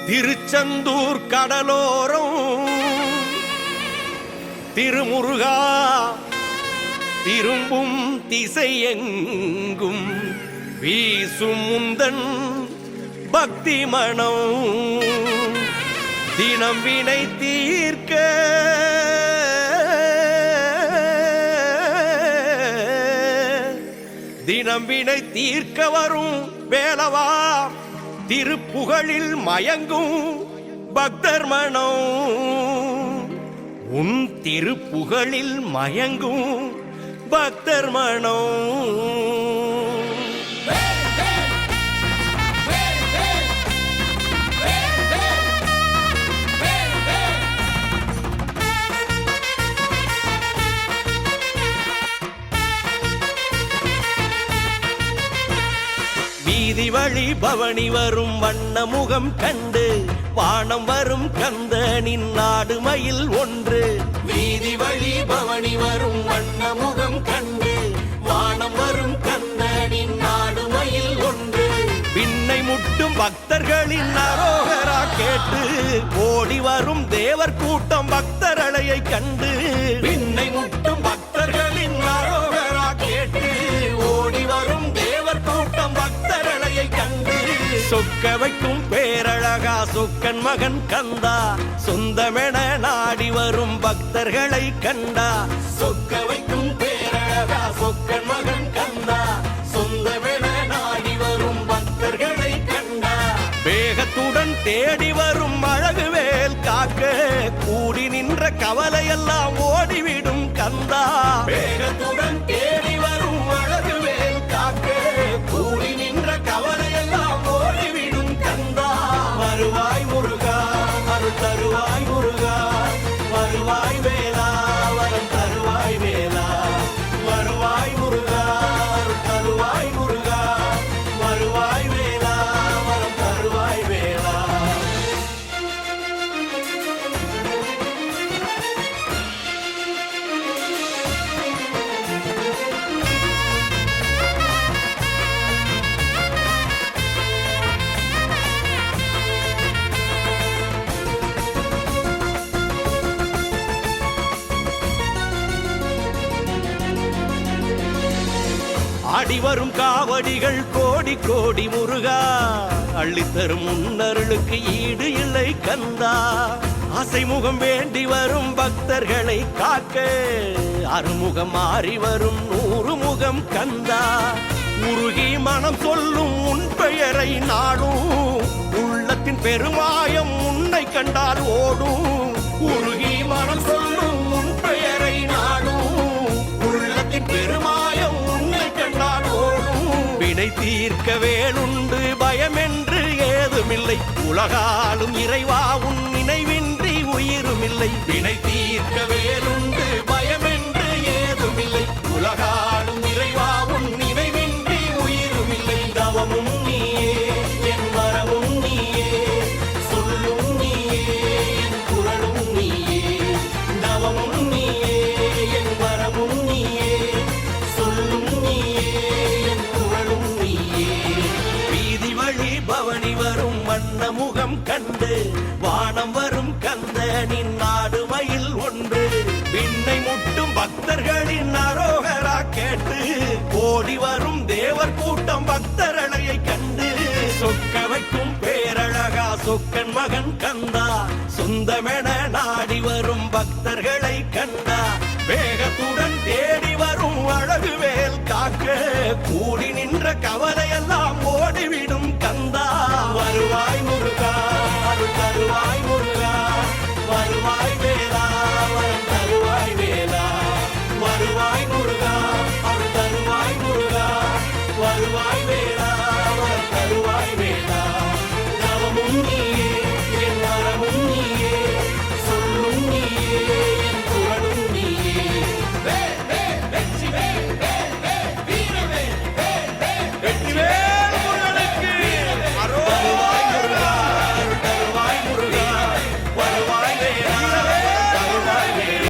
திருச்செந்தூர் கடலோரம் திருமுருகா திரும்பும் திசையெங்கும் வீசும் முந்தன் பக்தி மனம் தினம் வினை தீர்க்க தினம் வினை தீர்க்க வரும் வேலவா திருப்புகழில் மயங்கும் பக்தர் மனம் உன் திருப்புகழில் மயங்கும் பக்தர் மனம். வீதி வழி பவனி வரும் வண்ண முகம் கண்டு வானம் வரும் கந்தனின் நாடு மயில் ஒன்று. வீதி வழி பவனி வரும் வண்ண முகம் கண்டு வானம் வரும் கந்தனின் நாடு மயில் ஒன்று. விண்ணை முட்டும் பக்தர்களின் அரோகரா கேட்டு ஓடி வரும் தேவர் கூட்டம் பக்தர் அலையை கண்டு. விண்ணை முட்டும் பக்தர்களின் அரோகரா கேட்டு ஓடி வரும் தேவர் கூட்டம் பக்தர் அலையை கண்டு. சொக்க வைக்கும் பேரழகா சொக்கன் மகன் கந்தா சொந்தமென நாடி வரும் பக்தர்களை கண்டா. சொக்க வைக்கும் பேரழகா சொக்கன் மகன் கந்தா சொந்தமென நாடி வரும் பக்தர்களை கண்டா. வேகத்துடன் தேடி வரும் அழகுவேல் காக்க கூடி நின்ற கவலையெல்லாம் ஓடிவிடும் கந்தா. வேகத்துடன் தேடி வரும் அழகுவேல் காக்க கூடி நின்ற கவலையெல்லாம் ஓடிவிடும் கந்தா. வருவாய் முருகா அருள் தருவாய் முருகா வருவாய் வேலா வரம் தருவாய் வேலா. வருவாய் முருகா அருள் தருவாய் முருகா வருவாய் வேலா வரம் தருவாய் வேலா. ஆடிவரும் காவடிகள் கோடி கோடி முருகா அள்ளித்தரும் முன்னருளுக்கு ஈடு இல்லை கந்தா. ஆசைமுகம் வேண்டி வரும் பக்தர்களை காக்க அறுமுகம் மாறி வரும் 100 முகம் கந்தா. உருகி மனம் சொல்லும் உன் பெயரை நாடும் உள்ளத்தின் பெருமாயம் உன்னை கண்டால் ஓடும். உருகி மனம் சொல்லும் உன் பெயரை நாடும் உள்ளத்தின் பெருமாயம் வினை தீர்க்க வேலுண்டு பயமென்று ஏதுமில்லை உலகாலும் இறைவா உன் நினைவின்றி உயிருமில்லை. வினை தீர்க்க வேலுண்டு பயமென்று ஏதுமில்லை உலகாலும் இறைவா உன் நினைவின்றி உயிருமில்லை. தவமும் நீயே என் வரமும் நீயே சொல்லும் நீயே என் குரலும் நீயே. தவமும் நீயே என் வரமும் நீயே சொல்லும் நீயே என் குரலும் நீயே. வீதி வழி பவனி வரும் வண்ண முகம் கண்டு வானம் வரும் கந்தனின் நாடு மயில் ஒன்று. விண்ணை முட்டும் பக்தர்களின் அரோகரா கேட்டு ஓடி வரும் தேவர் கூட்டம் பக்தர் அலையை கண்டு. சொக்க வைக்கும் பேரழகா சொக்கன் மகன் கந்தா சொந்தமென நாடி வரும் பக்தர்களை கண்டா. வேகத்துடன் தேடி வரும் அழகுவேல் காக்க கூடி நின்ற கவலை